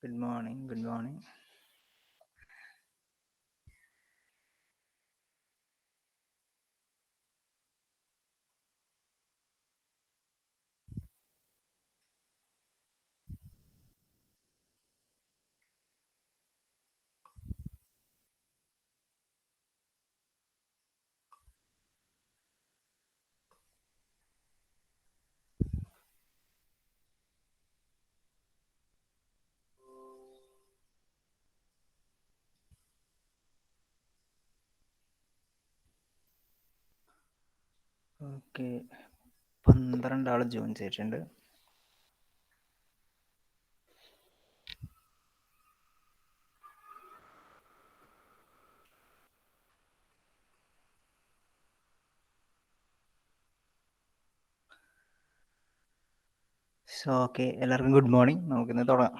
Good morning. Good morning. Okay, 12 ആൾ join ചെയ്തിട്ടുണ്ട്. So okay, എല്ലാവർക്കും good morning. നമുക്കിന്ന് തുടങ്ങാം.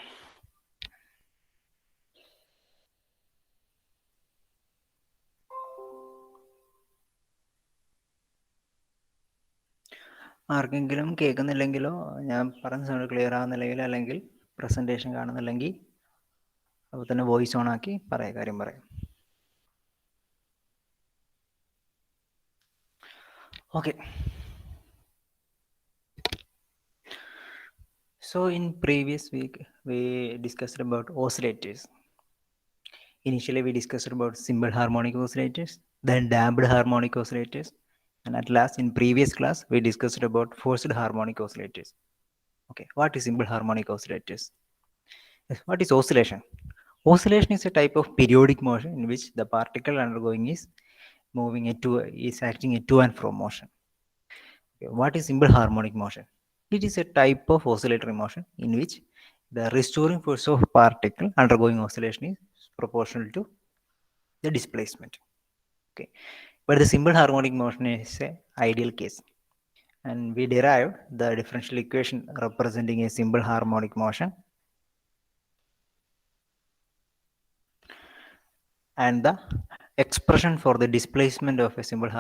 ആർക്കെങ്കിലും കേൾക്കുന്നില്ലെങ്കിലോ, ഞാൻ പറഞ്ഞ സൗണ്ട് ക്ലിയർ ആകുന്നില്ലെങ്കിലോ, അല്ലെങ്കിൽ പ്രസൻറ്റേഷൻ കാണുന്നില്ലെങ്കിൽ അപ്പോൾ തന്നെ വോയിസ് ഓൺ ആക്കി കാര്യം പറയാം. Okay. So in previous week we discussed about oscillators. Initially we discussed about simple harmonic oscillators, then damped harmonic oscillators, and at last in previous class we discussed about forced harmonic oscillators. Okay, what is simple harmonic oscillators? What is oscillation? Oscillation is a type of periodic motion in which the particle undergoing is acting a to and fro motion. Okay, what is simple harmonic motion? It is a type of oscillatory motion in which the restoring force of particle undergoing oscillation is proportional to the displacement. Okay, but the simple harmonic motion is a ideal case, and we derived the differential equation representing a simple harmonic motion and the expression for the displacement of a simple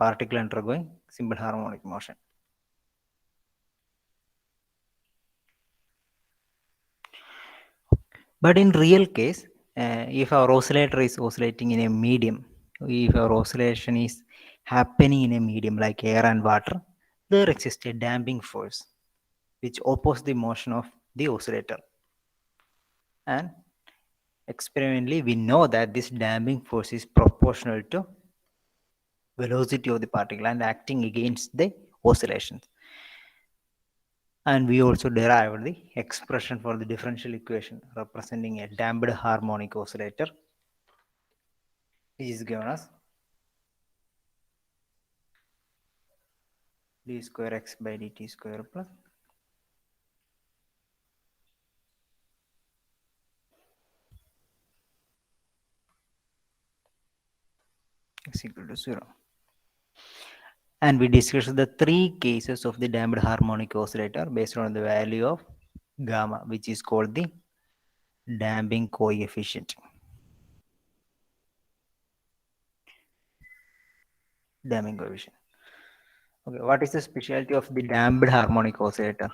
particle undergoing simple harmonic motion. But in real case, if our oscillator is oscillating in a medium, if our oscillation is happening in a medium like air and water, there exists a damping force which opposes the motion of the oscillator. And experimentally, we know that this damping force is proportional to velocity of the particle and acting against the oscillations. And we also derived the expression for the differential equation representing a damped harmonic oscillator, which is given as d square x by dt square plus x equal to 0. And we discussed the three cases of the damped harmonic oscillator based on the value of gamma, which is called the damping coefficient. Damping coefficient. Okay, what is the specialty of the damped harmonic oscillator?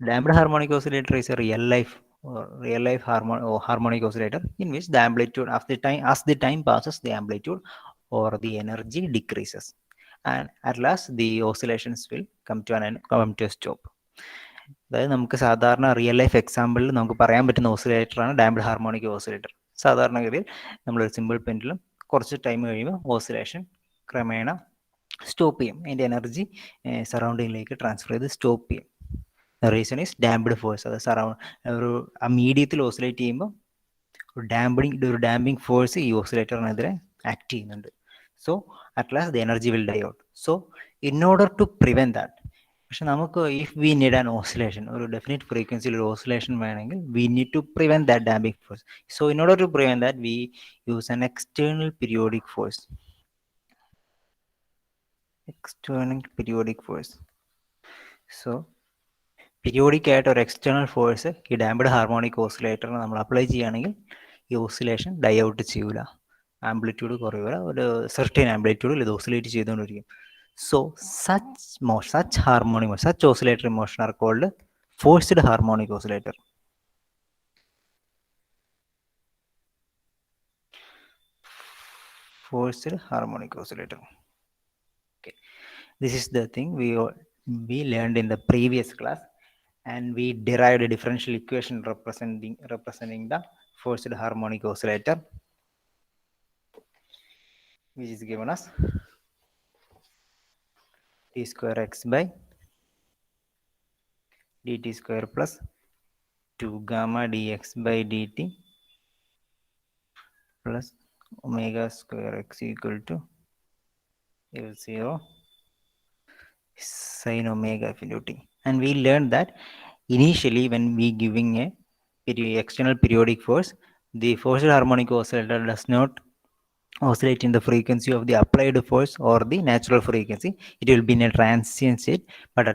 Damped harmonic oscillator is a real life harmonic oscillator in which the amplitude of the time, as the time passes, the amplitude or the energy decreases, and at last the oscillations will come to a stop. അതായത് നമുക്ക് സാധാരണ real life എക്സാമ്പിളിൽ നമുക്ക് പറയാൻ പറ്റുന്ന ഓസിലേറ്ററാണ് damped harmonic oscillator. സാധാരണഗതിയിൽ നമ്മളൊരു simple പെൻഡിലും കുറച്ച് time കഴിയുമ്പോൾ ഓസിലേഷൻ ക്രമേണ സ്റ്റോപ്പ് ചെയ്യും, അതിൻ്റെ എനർജി സറൗണ്ടിങ്ങിലേക്ക് ട്രാൻസ്ഫർ ചെയ്ത് സ്റ്റോപ്പ് ചെയ്യും. Reason is damped force. അത് ഒരു ആ മീഡിയത്തിൽ ഓസിലേറ്റ് ചെയ്യുമ്പോൾ ഒരു ഡാമ്പിങ് ഫോഴ്സ് ഈ ഓസിലേറ്ററിനെതിരെ ആക്ട് ചെയ്യുന്നുണ്ട്. So at last the energy will die out. So in order to prevent that, പക്ഷെ നമുക്ക് if we need an oscillation, ഒരു ഡെഫിനിറ്റ് ഫ്രീക്വൻസിയിൽ ഒരു ഓസിലേഷൻ വേണമെങ്കിൽ we need to prevent that damping force. So in order to prevent that we use an external periodic force. So periodic ആയിട്ട് ഒരു external force ഈ damped harmonic ഓസിലേറ്ററിന് നമ്മൾ apply ചെയ്യുകയാണെങ്കിൽ ഈ ഓസിലേഷൻ ഡൈ ഔട്ട് ചെയ്യൂല, ആംപ്ലിറ്റ്യൂഡ് കുറയൂല, ഒരു സെർട്ടൈൻ ആംപ്ലിറ്റ്യൂഡിൽ ഇത് ഓസിലേറ്റ് ചെയ്തുകൊണ്ടിരിക്കും. So such oscillatory motion are called forced harmonic oscillator. forced harmonic oscillator. Okay, this is the thing we learned in the previous class, and we derived a differential equation representing the forced harmonic oscillator, which is given as t square x by dt square plus 2 gamma dx by dt plus omega square x equal to f0 sin omega f into t. And we learned that initially when we giving a external periodic force, the forced harmonic oscillator does not oscillate in the frequency of the applied force or the natural frequency. It will be in a transient state, but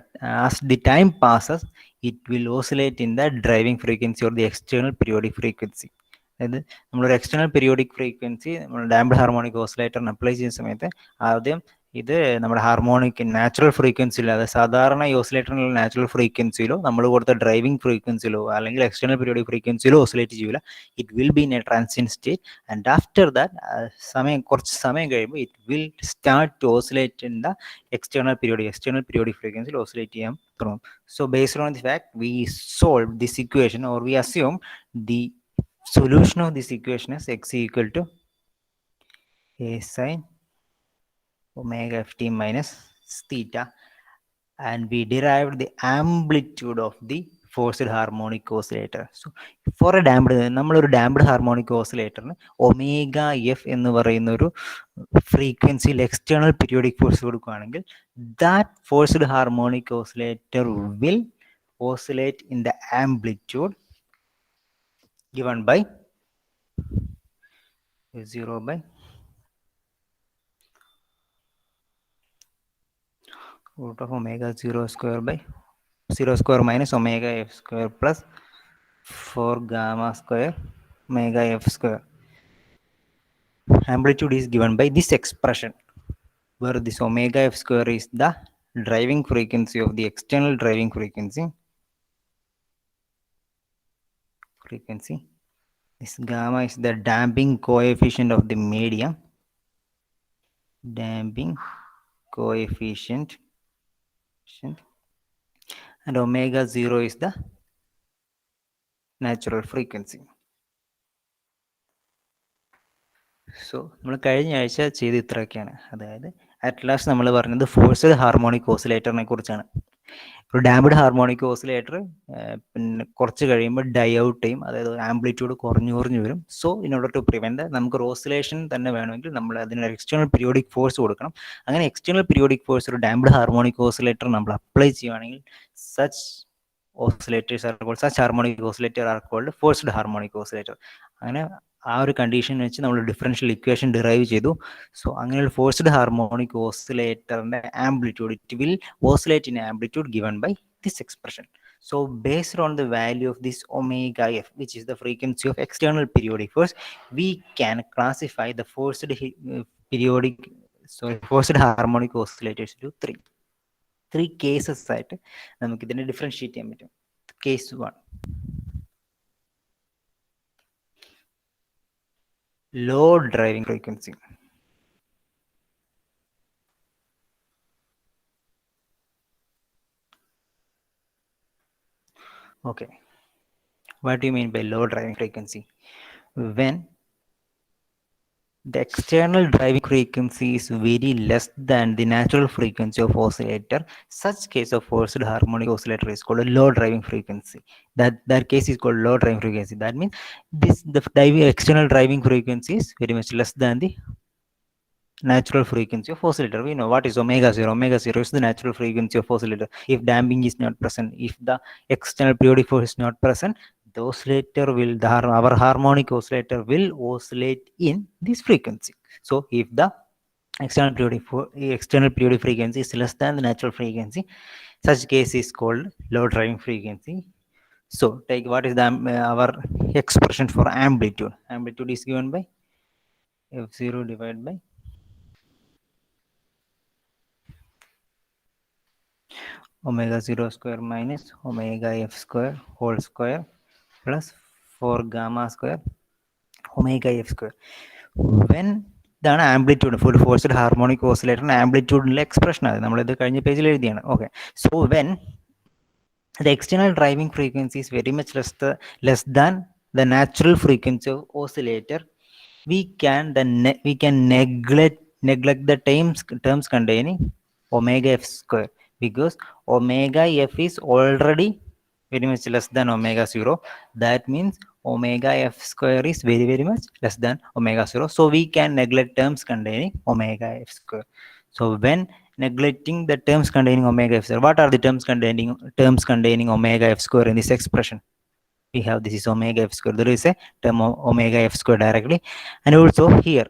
as the time passes, it will oscillate in the driving frequency or the external periodic frequency. അതായത് നമ്മളൊരു external periodic frequency നമ്മൾ damped harmonic ഓസിലേറ്ററിന് apply ചെയ്യുന്ന സമയത്ത് ആദ്യം ഇത് നമ്മുടെ harmonic natural ഫ്രീക്വൻസിയിലോ, അതായത് സാധാരണ ഈ ഓസിലേറ്ററിനുള്ള നാച്ചുറൽ ഫ്രീക്വൻസിയിലോ നമ്മൾ കൊടുത്ത ഡ്രൈവിംഗ് ഫ്രീക്വൻസിയിലോ അല്ലെങ്കിൽ എക്സ്റ്റേണൽ പീരിയോഡിക് ഫ്രീക്വൻസിയിലോ ഓസിലേറ്റ് ചെയ്യില്ല. It will be in a transient state, and after that കുറച്ച് സമയം കഴിയുമ്പോൾ it will start to oscillate in the external periodic ഫ്രീക്വൻസിയിൽ ഓസിലേറ്റ് ചെയ്യാൻ തുടങ്ങും. So based on the fact we solve this equation, or we assume the solution of this equation is x equal to a sin omega ft minus theta, and we derived the amplitude of the forced harmonic oscillator. So for a നമ്മളൊരു damped harmonic ഓസിലേറ്ററിന് omega F എന്ന് പറയുന്ന ഒരു ഫ്രീക്വൻസിയിൽ external periodic force കൊടുക്കുകയാണെങ്കിൽ that forced harmonic oscillator will oscillate in the amplitude given by 0 by root of omega 0 square by 0 square minus omega f square plus 4 gamma square omega f square. Amplitude is given by this expression, where this omega f square is the driving frequency of the external driving frequency. This gamma is the damping coefficient of the medium. Damping coefficient, and omega 0 is the natural frequency. So നമ്മൾ കഴിഞ്ഞ ആഴ്ച ചെയ്ത് ഇത്രയൊക്കെയാണ്. അതായത് at last നമ്മൾ പറഞ്ഞത് forced harmonic ഓസിലേറ്ററിനെ കുറിച്ചാണ്. ഒരു ഡാംപ്ഡ് ഹാർമോണിക് ഓസിലേറ്റർ പിന്നെ കുറച്ച് കഴിയുമ്പോൾ ഡൈ ഔട്ട് ചെയ്യും, അതായത് ആംപ്ലിറ്റ്യൂഡ് കുറഞ്ഞു വരും. So in order to prevent നമുക്കൊരു ഓസിലേഷൻ തന്നെ വേണമെങ്കിൽ നമ്മൾ അതിനൊരു എക്സ്റ്റേണൽ പീരിയോഡിക് ഫോഴ്സ് കൊടുക്കണം. അങ്ങനെ എക്സ്റ്റേണൽ പീരിയോഡിക് ഫോഴ്സ് ഒരു ഡാംപ്ഡ് ഹാർമോണിക് ഓസിലേറ്റർ നമ്മൾ അപ്ലൈ ചെയ്യുകയാണെങ്കിൽ such harmonic oscillator are called forced harmonic oscillator. അങ്ങനെ ആ ഒരു കണ്ടീഷൻ വെച്ച് നമ്മൾ ഡിഫറൻഷ്യൽ ഇക്വേഷൻ ഡിറൈവ് ചെയ്തു. സോ അങ്ങനെയുള്ള ഫോഴ്സ്ഡ് ഹാർമോണിക് ഓസിലേറ്ററിന്റെ amplitude, it will oscillate in amplitude given by this expression. So based on the value of this omega f, which is the frequency of external periodic force, we can classify the forced harmonic oscillators to three cases ആയിട്ട് നമുക്ക് ഇതിനെ differentiate ചെയ്യാൻ പറ്റും. Case 1, low driving frequency. Okay, what do you mean by low driving frequency? When the external driving frequency is very less than the natural frequency of oscillator, such case of forced harmonic oscillator is called a low driving frequency. That case is called low driving frequency. That means the external driving frequency is very much less than the natural frequency of oscillator. We know what is omega 0. Omega 0 is the natural frequency of oscillator. If damping is not present, if the external periodic force is not present, the oscillator will, our harmonic oscillator will oscillate in this frequency. So if the external periodic frequency is less than the natural frequency, such case is called low driving frequency. So take what is our expression for amplitude. Amplitude is given by f0 divided by omega 0 square minus omega f square whole square plus 4 gamma square omega f square. When ഇതാണ് amplitude full forced harmonic ഓസിലേറ്ററിന് ആംപ്ലിറ്റ്യൂഡിലെ expression ആണ് നമ്മളിത് കഴിഞ്ഞ പേജിൽ എഴുതിയാണ്. Okay, so when the external driving frequency is very much less than the natural frequency of oscillator, we can neglect the terms containing omega f square, because omega f is already very much less than omega 0. That means omega f square is very much less than omega 0, so we can neglect terms containing omega f square. So when neglecting the terms containing omega f square, what are the terms containing omega f square in this expression? We have this is omega f square, there is a term omega f square directly, and also here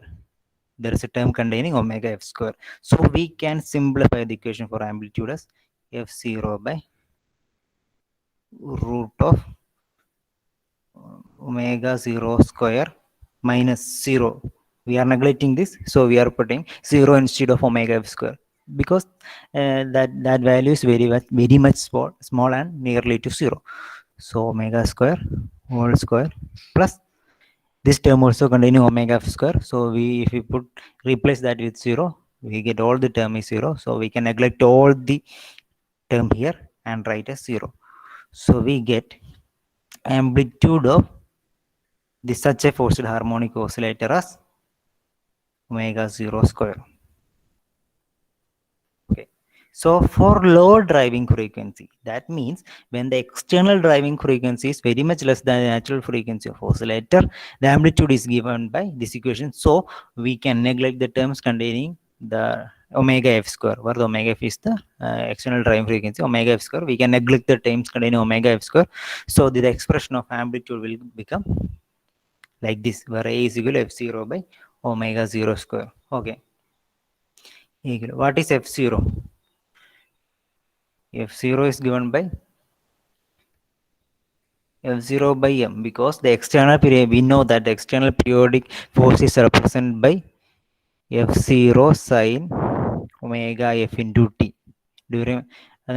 there is a term containing omega f square. So we can simplify the equation for amplitude as f0 by root of omega 0 square minus 0. We are neglecting this, so we are putting 0 instead of omega f square, because that value is very much small and nearly to 0. So omega square whole square plus this term also containing omega f square. So if we replace that with 0, we get all the term is 0. So we can neglect all the term here and write as 0. So we get amplitude of this such a forced harmonic oscillator as omega 0 square. Okay. So for low driving frequency, that means when the external driving frequency is very much less than the natural frequency of oscillator, the amplitude is given by this equation. So we can neglect the terms containing the omega f square, where the omega f is the external driving frequency, omega f square. We can neglect the terms containing omega f square. So the expression of amplitude will become like this, where a is equal to f0 by omega 0 square. Okay. What is f0? F0 is given by f0 by m, because the external period, we know that the external periodic force is represented by f0 sin omega f into t during,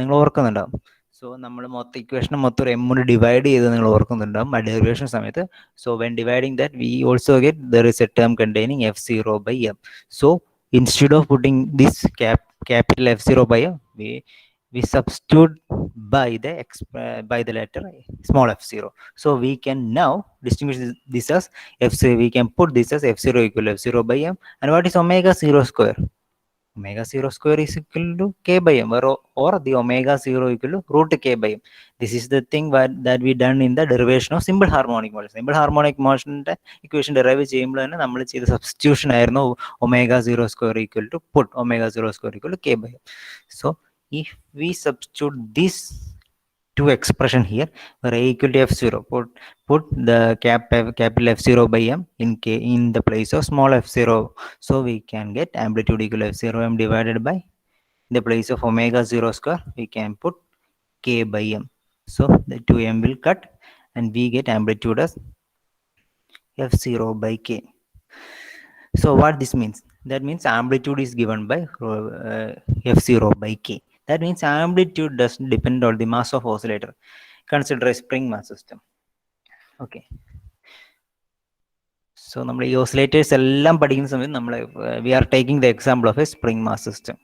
നിങ്ങൾ ഓർക്കുന്നുണ്ടാവും. So നമ്മൾ മൊത്തം equation മൊത്തം ഒരു M കൊണ്ട് divide ചെയ്ത് നിങ്ങൾ ഓർക്കുന്നുണ്ടാവും ആ derivation സമയത്ത്. So when dividing that we also get there is A term containing f0 by m. So instead of putting this capital f0 by m, we substitute by the letter small f0. So we can now distinguish this as f0. We can put this as f0 equal to f0 by m. And what is omega 0 square? Omega 0 square is equal to k by m, or the omega 0 equal to root k by m. This is the thing that we done in the derivation of simple harmonic motion. Simple harmonic motion equation derive ചെയ്യുമ്പോൾ തന്നെ നമ്മൾ ചെയ്ത substitution ആയിരുന്നു omega 0 square equal to put omega 0 square equal to k by m. So if we substitute this two expression here, where a equal to f0, put the capital f0 by m in the place of small f0. So we can get amplitude equal to f0 m divided by, in the place of omega 0 square, we can put k by m. So the 2m will cut and we get amplitude as f0 by k. So what this means? That means amplitude is given by f0 by k. That means amplitude doesn't depend on the mass of oscillator. Consider a spring mass system. Okay. So നമ്മൾ ഈ oscillators എല്ലാം പഠിക്കുന്ന സമയത്ത് നമ്മൾ we are taking the example of a spring mass system.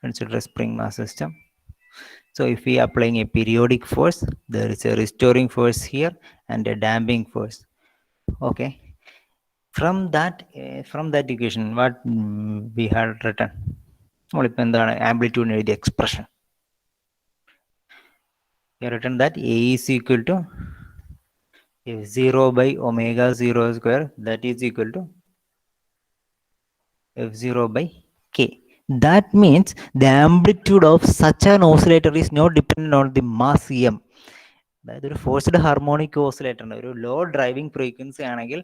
Consider a spring mass system. So if we are applying a periodic force, there is a restoring force here and a damping force. Okay. From that equation, what we had written, നമ്മളിപ്പോൾ എന്താണ് ആംപ്ലിറ്റ്യൂഡിന് എഴുതിയ expression? We have written that a is equal to f0 by omega 0 square, that is equal to f0 by k. That means the amplitude of such an oscillator is not dependent on the mass m. അതായത് ഒരു forced harmonic oscillator ഉണ്ട്, ഒരു low driving frequency ആണെങ്കിൽ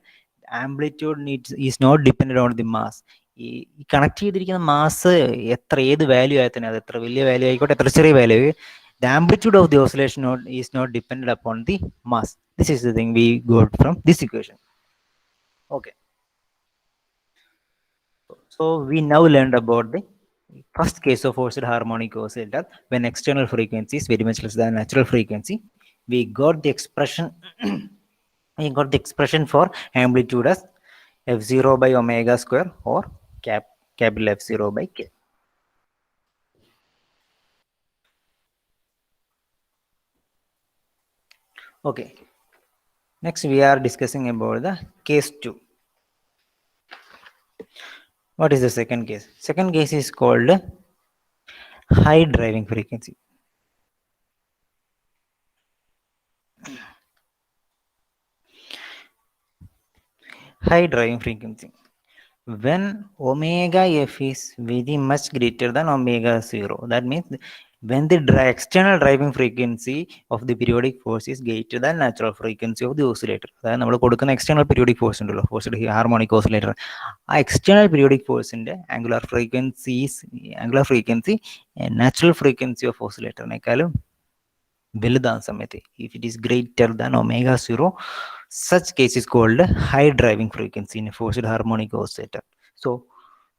amplitude is not dependent on the mass. ഈ connect ചെയ്തിരിക്കുന്ന mass ഏത് value ആയി തന്നെ, അത് എത്ര വലിയ വാല്യൂ ആയിക്കോട്ടെ, എത്ര ചെറിയ value, the amplitude of the oscillation is not dependent upon the mass. This is the thing we got from this equation. Okay. So we now learned about the first case of forced harmonic oscillator when external frequency is very much less than natural frequency. We got the expression we got the expression for amplitude as f0 by omega square or capital F0 by k. Okay, next we are discussing about the case 2. What is the second case? Second case is called high driving frequency. High driving frequency. When omega f is very much greater than omega 0, that means when the external driving frequency of the periodic force is greater than natural frequency of the oscillator. അതായത് നമ്മൾ കൊടുക്കുന്ന external periodic force ഉണ്ടല്ലോ, forced harmonic oscillator, ആ external periodic force ന്റെ angular frequency natural frequency of oscillatorനേക്കാളും വലുതാകുന്ന സമയത്ത്, if it is greater than omega 0, such case is called high driving frequency in a forced harmonic oscillator. So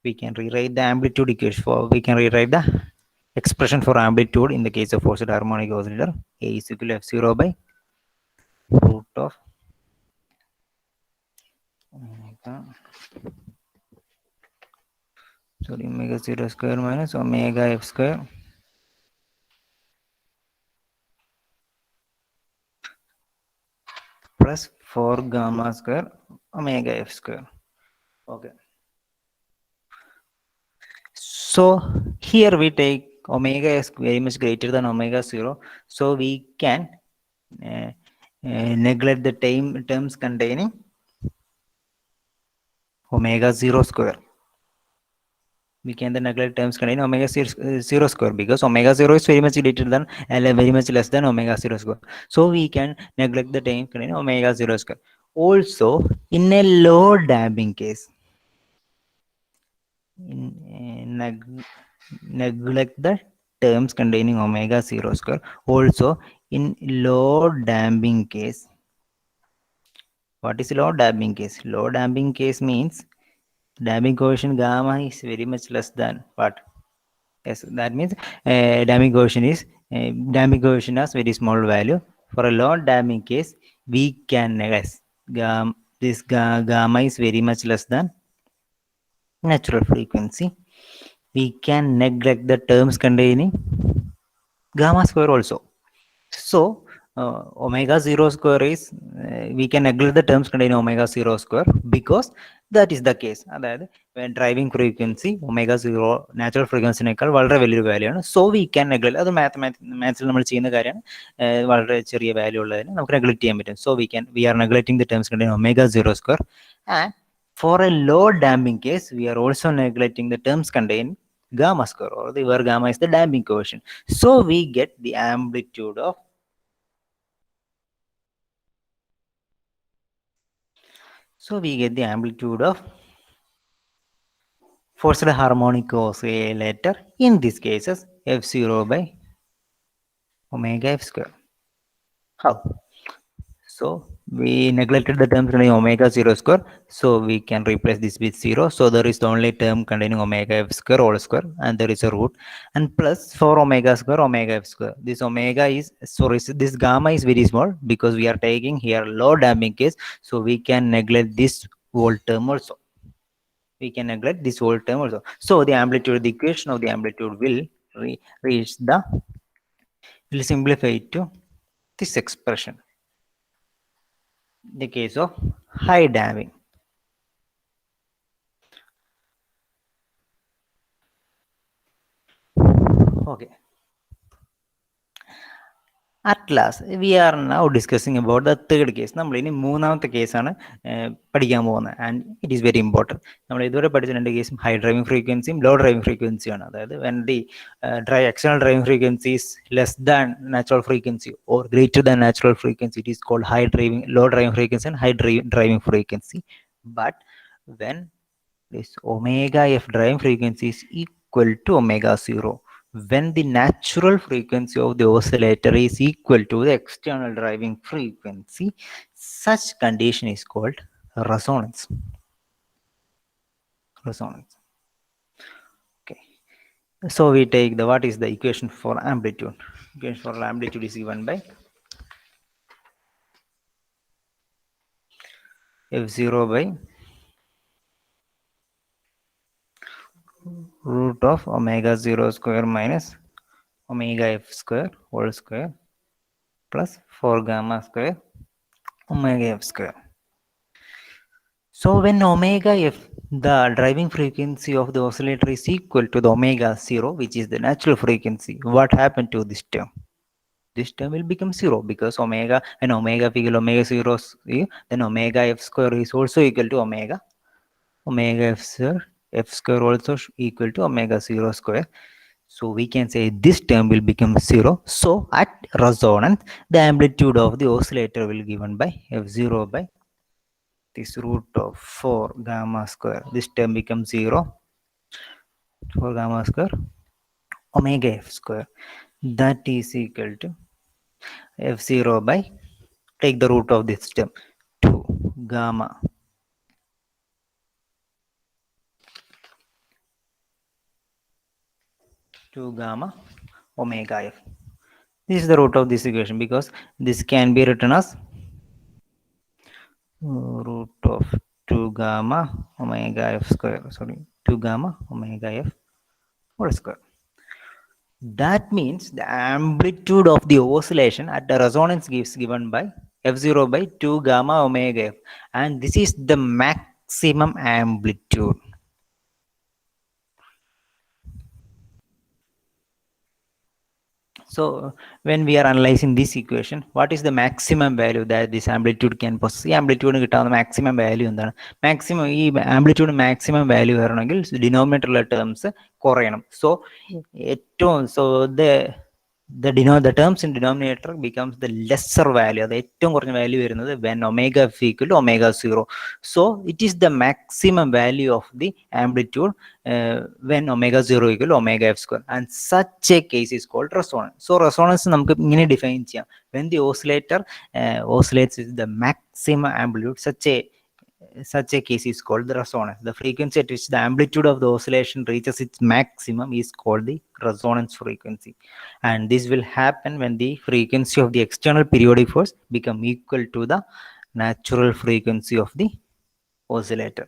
we can rewrite the amplitude equation we can rewrite the expression for amplitude in the case of forced harmonic oscillator. A is equal to f0 by root of omega 0 square minus omega f square plus 4 gamma square omega f square. Okay. So here we take omega is very much greater than omega 0. So we can neglect the terms containing omega 0 square. We can then neglect terms containing omega 0 square because omega 0 is very much greater than very much less than omega 0 square. So we can neglect the term containing omega 0 square. Also, in a low damping case, neglect the terms containing omega 0 square. Also, in low damping case, what is low damping case? Low damping case means damping coefficient gamma is very much less than what? Yes, that means damping coefficient has very small value. For a low damping case, we can guess this gamma is very much less than natural frequency. We can neglect the terms containing gamma square also. So omega 0 square is we can neglect the terms containing omega 0 square because that is the case. അതായത് when driving frequency omega 0 natural frequency-നേക്കാൾ വളരെ വലിയൊരു value ആണ്. So we can neglect, അത് മാത്സിൽ നമ്മൾ ചെയ്യുന്ന കാര്യമാണ്, വളരെ ചെറിയ വാല്യൂ ഉള്ളതിന് നമുക്ക് നെഗ്ലക്ട് ചെയ്യാൻ പറ്റും. So we are neglecting the terms containing omega 0 square, and for a low damping case we are also neglecting the terms containing gamma square, or where gamma is the damping coefficient. So we get the amplitude of forced harmonic oscillator, in these cases f0 by omega f square. How? So we neglected the term containing omega 0 square, so we can replace this with 0. So there is the only term containing omega f square whole square, and there is a root, and plus 4 omega square omega f square. This omega is, sorry, this gamma is very small because we are taking here low damping case, so we can neglect this whole term also. So the amplitude, the equation of the amplitude will will simplify to this expression. The case of high damping. Okay. At last, we are now discussing about the third case. നമ്മൾ ഇനി മൂന്നാമത്തെ കേസാണ് പഠിക്കാൻ പോകുന്നത്, and it is very important. നമ്മൾ ഇതുവരെ പഠിച്ച രണ്ട് കേസും ഹൈ ഡ്രൈവിംഗ് ഫ്രീക്വൻസിയും ലോ ഡ്രൈവിംഗ് ഫ്രീക്വൻസിയാണ്. അതായത് when the external driving frequency is less than natural frequency or greater than natural frequency, it is called low driving frequency and high driving frequency. But when this omega f driving frequency is equal to omega 0, when the natural frequency of the oscillator is equal to the external driving frequency, such condition is called resonance. Okay, so we take the, what is the equation for amplitude? Equation for amplitude is given by f0 by root of omega 0 square minus omega f square whole square plus 4 gamma square omega f square. So when omega f, the driving frequency of the oscillator, is equal to the omega 0, which is the natural frequency, what happened to this term? This term will become 0, because omega, and omega f equal omega 0, then omega f square is also equal to omega f square also equal to omega 0 square. So we can say this term will become 0. So at resonance, the amplitude of the oscillator will given by f0 by this root of 4 gamma square. This term becomes 0. 4 gamma square omega f square, that is equal to f0 by, take the root of this term, 2 gamma 2 gamma omega f. This is the root of this equation, because this can be written as root of 2 gamma omega f square, 2 gamma omega f whole square. That means the amplitude of the oscillation at the resonance is given by f0 by 2 gamma omega f, and this is the maximum amplitude. So when we are analyzing this equation, what is the maximum value that this amplitude can possess? ഈ ആംപ്ലിറ്റ്യൂഡിന് കിട്ടാവുന്ന maximum value എന്താണ്? Maximum ഈ amplitude maximum value വരണമെങ്കിൽ ഡിനോമിനേറ്ററിലെ terms കുറയണം. So ഏറ്റവും the terms in denominator becomes the lesser value. അത് ഏറ്റവും കുറഞ്ഞ value വരുന്നത് when omega f equal to omega 0. So it is the maximum value of the amplitude when omega 0 equal to omega f square, and such a case is called resonance. So resonance നമുക്ക് ഇങ്ങനെ define ചെയ്യാം: when the oscillator oscillates with the maximum amplitude, such a case is called the resonance. The frequency at which the amplitude of the oscillation reaches its maximum is called the resonance frequency, and this will happen when the frequency of the external periodic force become equal to the natural frequency of the oscillator.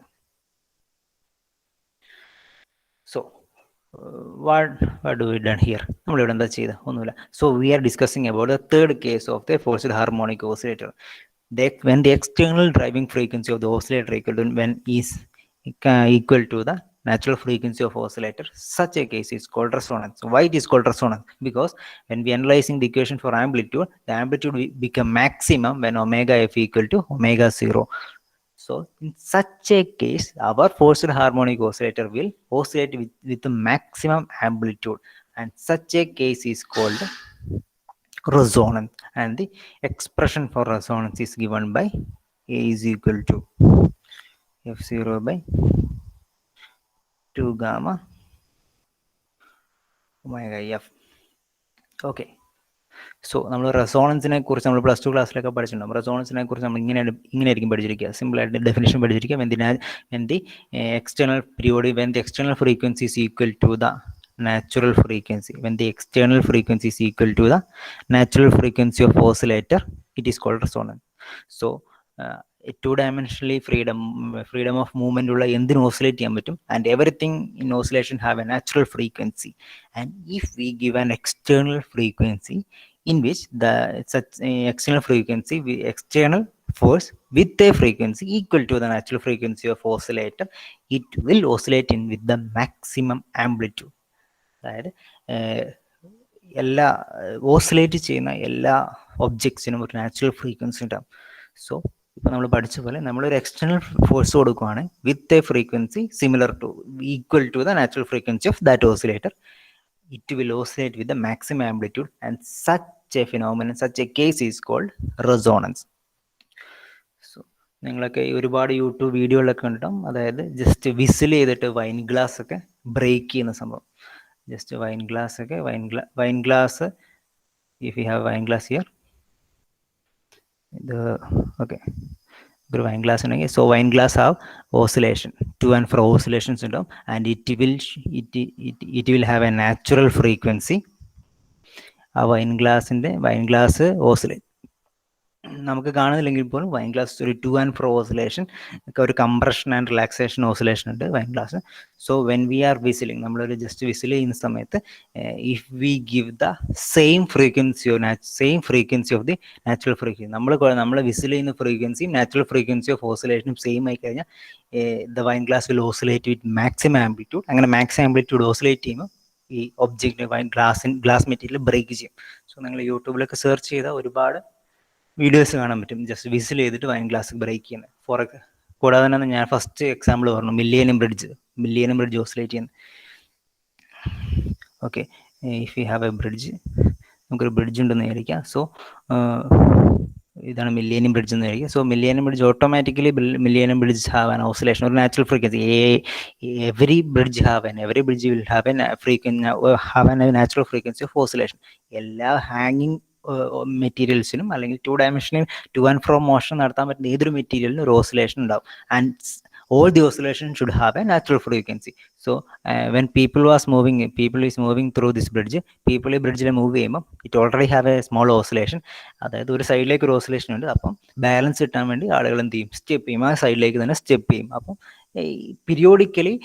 So what do we done here? So we are discussing about the third case of the forced harmonic oscillator. When the external driving frequency of the oscillator is equal to the natural frequency of oscillator, such a case is called resonance. Why it is called resonance? Because when we analyzing the equation for amplitude, the amplitude will become maximum when omega f equal to omega 0. So in such a case, our forced harmonic oscillator will oscillate with the maximum amplitude, and such a case is called resonance, and the expression for resonance is given by A is equal to f0 by 2 gamma omega f. Okay. So നമ്മൾ റെസോണൻസിനെ കുറിച്ച് നമ്മൾ plus two ക്ലാസ്സിലൊക്കെ പഠിച്ചിട്ടുണ്ടാകും. റെസോണൻസിനെ കുറിച്ച് നമ്മൾ ഇങ്ങനെയായിരിക്കും പഠിച്ചിരിക്കുക. സിമ്പിളായിട്ട് definition പഠിച്ചിരിക്കുക. when the external period, when the external frequency is equal to the natural frequency, when the external frequency is equal to the natural frequency of oscillator, it is called resonance. So two-dimensionally freedom of movement ഉള്ള എന്തിനും oscillate ചെയ്യാൻ പറ്റും, and everything in oscillation have a natural frequency. And if we give an external frequency in which the such external frequency, external force with a frequency equal to the natural frequency of oscillator, it will oscillate in with the maximum amplitude. അതായത് എല്ലാ oscillate ചെയ്യുന്ന എല്ലാ ഒബ്ജക്ട്സിനും ഒരു natural frequency ഉണ്ടാകും. So ഇപ്പൊ നമ്മൾ പഠിച്ച പോലെ നമ്മളൊരു എക്സ്റ്റേണൽ ഫോഴ്സ് കൊടുക്കുകയാണ് with a frequency similar to equal to the natural frequency of that oscillator, it will oscillate with the maximum amplitude, and such a phenomenon, such a case is called resonance. So നിങ്ങളൊക്കെ ഒരുപാട് YouTube വീഡിയോകളൊക്കെ കണ്ടിട്ടും, അതായത് just whistle ചെയ്തിട്ട് wine glass ഒക്കെ break ചെയ്യുന്ന സംഭവം. Just wine glass if you have wine glass here, okay, ഒരു വൈൻ ഗ്ലാസ് ഉണ്ടെങ്കിൽ, so wine glass have oscillation, to and fro oscillations ഉണ്ടാവും, and it will have a natural frequency. ആ wine glass oscillate നമുക്ക് കാണുന്നില്ലെങ്കിൽ പോലും wine glass ഒരു to and fro oscillation, ഒരു compression and relaxation oscillation ഉണ്ട് wine glass. So when we R whistling, നമ്മളൊരു just whistle ചെയ്യുന്ന സമയത്ത് if we give the same frequency of the natural frequency, നമ്മൾ വിസിൽ ചെയ്യുന്ന ഫ്രീക്വൻസിയും നാച്ചുറൽ ഫ്രീക്വൻസി ഓഫ് ഓസിലേഷനും സെയിം ആയി കഴിഞ്ഞാൽ the wine glass will oscillate with maximum amplitude. അങ്ങനെ മാക്സിമം ആംപ്ലിറ്റ്യൂഡ് ഓസിലേറ്റ് ചെയ്യുമ്പോൾ ഈ object wine glass material break ചെയ്യും. സോ നിങ്ങൾ യൂട്യൂബിലൊക്കെ സെർച്ച് ചെയ്താൽ ഒരുപാട് വീഡിയോസ് കാണാൻ പറ്റും, ജസ്റ്റ് വിസിൽ ചെയ്തിട്ട് വൈൻ ഗ്ലാസ് ബ്രേക്ക് ചെയ്യുന്നത്. കൂടാതെ തന്നെ ഞാൻ ഫസ്റ്റ് എക്സാമ്പിൾ പറഞ്ഞു മില്ലേനിയം ബ്രിഡ്ജ് ഓസിലേറ്റ് ചെയ്യുന്നത്. Okay, if you have a bridge, നമുക്കൊരു ബ്രിഡ്ജ് ഉണ്ടെന്ന് വിചാരിക്കാം. സോ ഇതാണ് മില്ലേനിയം ബ്രിഡ്ജ് എന്ന് വിചാരിക്കുക. So millennium bridge automatically have an oscillation, ഒരു natural frequency. Every bridge will have a natural frequency of oscillation. എല്ലാ ഹാങ്ങിങ് മെറ്റീരിയൽസിനും അല്ലെങ്കിൽ ടു ഡയമെൻഷനിൽ ടു ആൻഡ് ഫ്രോ മോഷൻ നടത്താൻ പറ്റുന്ന ഏതൊരു മെറ്റീരിയലിനും ഒരു ഓസിലേഷൻ ഉണ്ടാവും. And all the oscillation should have a natural frequency. So when people is moving through this bridge, people ഈ ബ്രിഡ്ജിൽ മൂവ് ചെയ്യുമ്പോൾ it already have A small oscillation, അതായത് ഒരു സൈഡിലേക്ക് ഒരു ഓസിലേഷൻ ഉണ്ട്. അപ്പം ബാലൻസ് കിട്ടാൻ വേണ്ടി ആളുകൾ എന്ത് ചെയ്യും, സ്റ്റെപ്പ് ചെയ്യും, ആ സൈഡിലേക്ക് തന്നെ സ്റ്റെപ്പ് ചെയ്യും. അപ്പം പീരിയോഡിക്കലി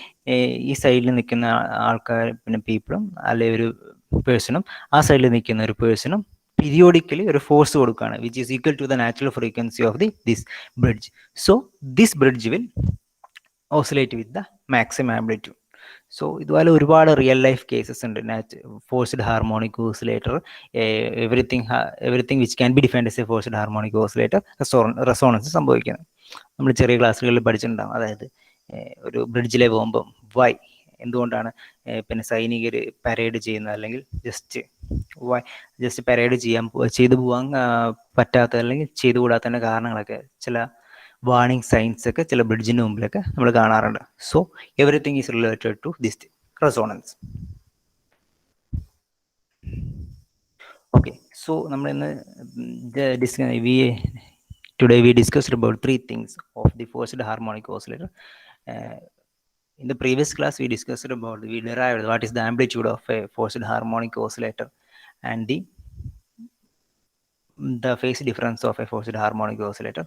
ഈ സൈഡിൽ നിൽക്കുന്ന ആൾക്കാർ, പിന്നെ പീപ്പിളും അല്ലെങ്കിൽ ഒരു പേഴ്സണും ആ സൈഡിൽ നിൽക്കുന്ന ഒരു പേഴ്സണും പീരിയോഡിക്കലി ഒരു ഫോഴ്സ് കൊടുക്കുകയാണ്, which is equal to the natural frequency of this bridge. So this bridge will oscillate with the maximum amplitude. So ഇതുപോലെ ഒരുപാട് റിയൽ ലൈഫ് കേസസ് ഉണ്ട്. Forced harmonic oscillator, everything which can be defined as a forced harmonic oscillator resonance സംഭവിക്കുന്നത് നമ്മൾ ചെറിയ ക്ലാസ്സുകളിൽ പഠിച്ചിട്ടുണ്ടാകും. അതായത് ഒരു ബ്രിഡ്ജിലെ പോകുമ്പം എന്തുകൊണ്ടാണ് പിന്നെ സൈനികർ പരേഡ് ചെയ്യുന്നത്, അല്ലെങ്കിൽ ജസ്റ്റ് പരേഡ് ചെയ്തു പോകാൻ പറ്റാത്ത അല്ലെങ്കിൽ ചെയ്തുകൂടാത്തതിൻ്റെ കാരണങ്ങളൊക്കെ, ചില വാർണിംഗ് സൈൻസ് ഒക്കെ ചില ബ്രിഡ്ജിൻ്റെ മുമ്പിലൊക്കെ നമ്മൾ കാണാറുണ്ട്. So everything is related to this resonance. Okay, so നമ്മൾ ഇന്ന് today we discussed about three things of the forced harmonic oscillator. In the previous class we derived what is the amplitude of a forced harmonic oscillator and the phase difference of a forced harmonic oscillator.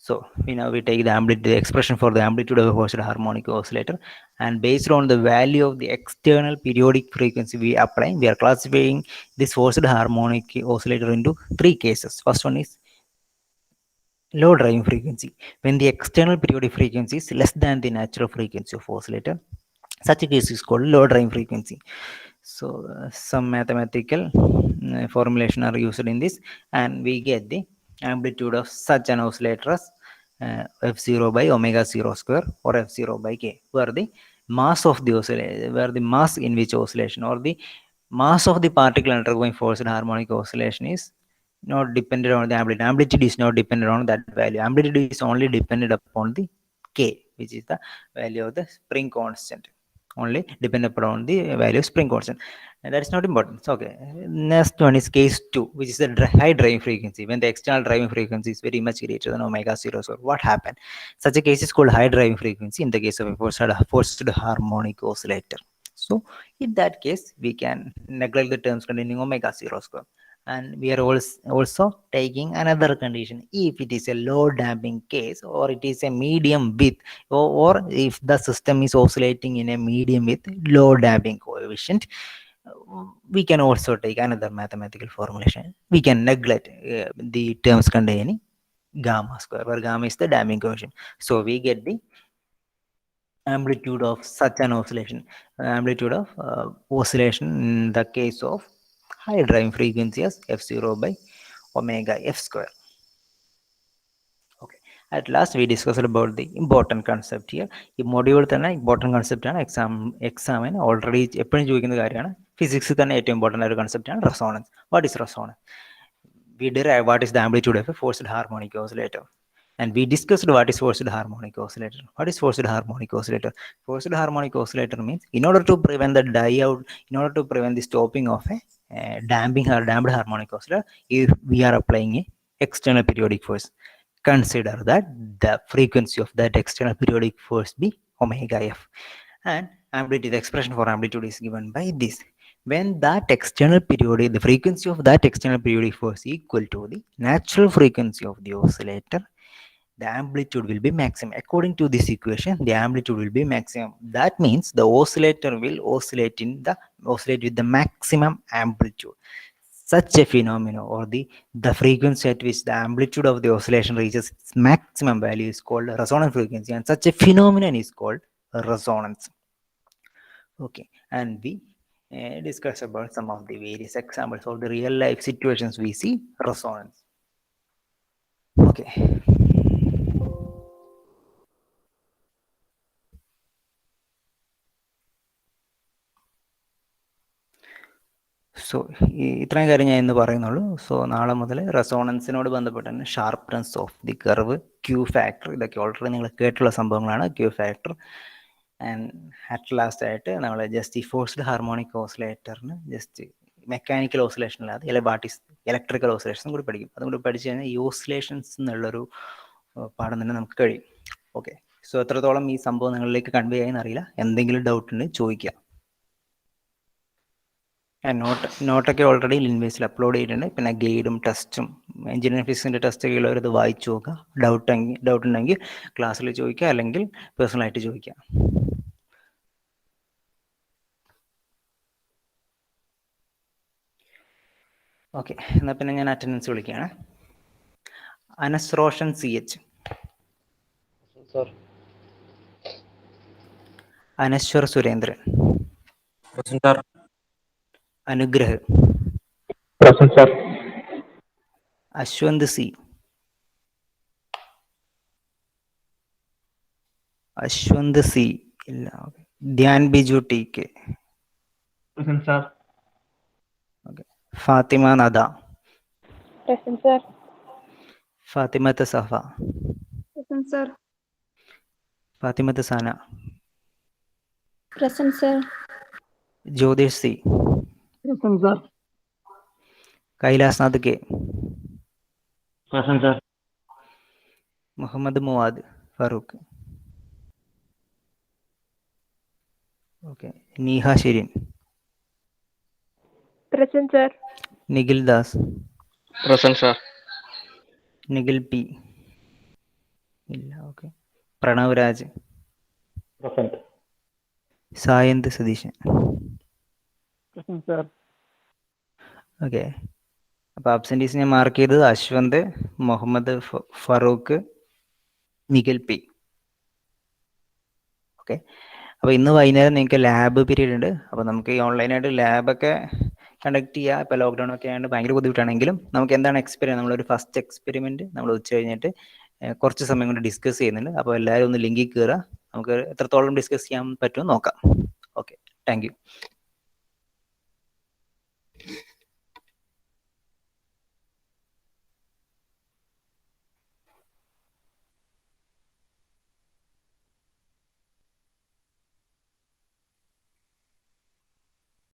So we take the expression for the amplitude of a forced harmonic oscillator, and based on the value of the external periodic frequency we are classifying this forced harmonic oscillator into three cases. First one is low driving frequency, when the external periodic frequency is less than the natural frequency of oscillator. Such a case is called low driving frequency. So some mathematical formulation are used in this, and we get the amplitude of such an oscillator as f0 by omega 0 square or f0 by k, where the mass of the oscillator, where the mass in which oscillation or the mass of the particle undergoing forced harmonic oscillation is not dependent on the amplitude. Amplitude is not dependent on that value. Amplitude is only dependent upon the k, which is the value of the spring constant. Only dependent upon the value of spring constant. And that is not important. So, okay. Next one is case 2, which is the high driving frequency. When the external driving frequency is very much greater than omega 0 square, what happened? Such a case is called high driving frequency in the case of a forced harmonic oscillator. So, in that case, we can neglect the terms containing omega 0 square. And we are also taking another condition. If it is a low damping case, or it is a medium with, or if the system is oscillating in a medium with low damping coefficient, we can also take another mathematical formulation. We can neglect the terms containing gamma square, where gamma is the damping coefficient. So we get the amplitude of such an oscillation, amplitude of oscillation in the case of high driving frequency as f0 by omega f square. Okay, at last we discussed about the important concept here. ഈ module തന്നെ important കൺസെപ്റ്റാണ്, എക്സാമിന് already എപ്പോഴും ചോദിക്കുന്ന കാര്യമാണ്. Physics തന്നെ ഏറ്റവും important ആയ ഒരു കൺസെപ്റ്റാണ് resonance. What is resonance? We derive what is the amplitude of a forced harmonic oscillator, and we discussed what is forced harmonic oscillator. What is forced harmonic oscillator? Forced harmonic oscillator means, in order to prevent the die-out, in order to prevent the stopping of a damped harmonic oscillator, if we are applying a external periodic force, consider that the frequency of that external periodic force be omega f, and amplitude, the expression for amplitude is given by this. when that external periodic, the frequency of that external periodic force equal to the natural frequency of the oscillator, the amplitude will be maximum. According to this equation, the amplitude will be maximum. That means the oscillator will oscillate with the maximum amplitude. Such a phenomenon, or the frequency at which the amplitude of the oscillation reaches its maximum value, is called resonant frequency, and such a phenomenon is called resonance. Okay, and we discuss about some of the various examples of the real life situations we see resonance. Okay. So ഇത്രയും കാര്യം ഞാൻ ഇന്ന് പറയുന്നുള്ളൂ. So നാളെ മുതൽ റെസോണൻസിനോട് ബന്ധപ്പെട്ട് തന്നെ sharpness of the curve, Q factor, ഇതൊക്കെ ഓൾറെഡി നിങ്ങൾ കേട്ടുള്ള സംഭവങ്ങളാണ്. Q factor and at last ആയിട്ട് നമ്മൾ ജസ്റ്റ് ഈ ഫോഴ്സ്ഡ് ഹാർമോണിക് ഓസിലേറ്ററിന് ജസ്റ്റ് മെക്കാനിക്കൽ ഓസിലേഷൻ അല്ലാതെ വാട്ട് ഈസ് ഇലക്ട്രിക്കൽ ഓസിലേഷനും കൂടി പഠിക്കും. അതും കൂടി പഠിച്ചു കഴിഞ്ഞാൽ ഈ ഓസിലേഷൻസ് എന്നുള്ളൊരു പാഠം തന്നെ നമുക്ക് കഴിയും. ഓക്കെ, സോ എത്രത്തോളം ഈ സംഭവം നിങ്ങളിലേക്ക് കൺവേ ആയെന്ന് അറിയില്ല. എന്തെങ്കിലും ഡൗട്ട് ഉണ്ടെങ്കിൽ ചോദിക്കുക. നോട്ടൊക്കെ ഓൾറെഡി ലിൻവേസിൽ അപ്ലോഡ് ചെയ്തിട്ടുണ്ട്. പിന്നെ ഗൈഡും ടെസ്റ്റും എഞ്ചിനീയറിംഗ് ഫിസിക്സിൻ്റെ ടെസ്റ്റൊക്കെ ഉള്ളവർ ഇത് വായിച്ചു നോക്കുക. ഡൗട്ട് ഉണ്ടെങ്കിൽ ക്ലാസ്സിൽ ചോദിക്കുക, അല്ലെങ്കിൽ പേഴ്സണലായിട്ട് ചോദിക്കുക. ഓക്കെ, എന്നാൽ പിന്നെ ഞാൻ അറ്റൻഡൻസ് വിളിക്കുകയാണ്. Anas Roshan CH, Anaswar Surendran, Anugrah, Ashwanth C, Ashwanth C ഇല്ല. Dhyan Biju TK, Fathima Nada, Fathimath Safa, Fathimath Sana, Jyothish C, Kailasnath K, Muhammad Muad Farooq, okay, Neeha Shirin, Nikhil Das, Nikhil P ഇല്ല. ഓക്കെ, പ്രണവ് രാജ്, സായന്ത് സതീശൻ. ഓക്കെ, അപ്പോൾ അബ്സെൻറ്റീസ് ഞാൻ മാർക്ക് ചെയ്തത് അശ്വന്ത്, മുഹമ്മദ് ഫറൂഖ്, നിഖിൽ P. ഓക്കെ, അപ്പോൾ ഇന്ന് വൈകുന്നേരം നിങ്ങൾക്ക് ലാബ് പീരീഡ് ഉണ്ട്. അപ്പോൾ നമുക്ക് ഈ ഓൺലൈനായിട്ട് ലാബൊക്കെ കണ്ടക്ട് ചെയ്യുക. ഇപ്പോൾ ലോക്ക്ഡൗൺ ഒക്കെ ആയതുകൊണ്ട് ഭയങ്കര ബുദ്ധിമുട്ടാണെങ്കിലും നമുക്ക് എന്താണ് എക്സ്പെരിമെൻറ്റ്, നമ്മളൊരു ഫസ്റ്റ് എക്സ്പെരിമെൻറ്റ് നമ്മൾ ഉച്ച കഴിഞ്ഞിട്ട് കുറച്ച് സമയം കൊണ്ട് ഡിസ്കസ് ചെയ്യുന്നുണ്ട്. അപ്പോൾ എല്ലാവരും ഒന്ന് ലിങ്കിൽ കയറുക, നമുക്ക് എത്രത്തോളം ഡിസ്കസ് ചെയ്യാൻ പറ്റുമെന്ന് നോക്കാം. Okay, thank you.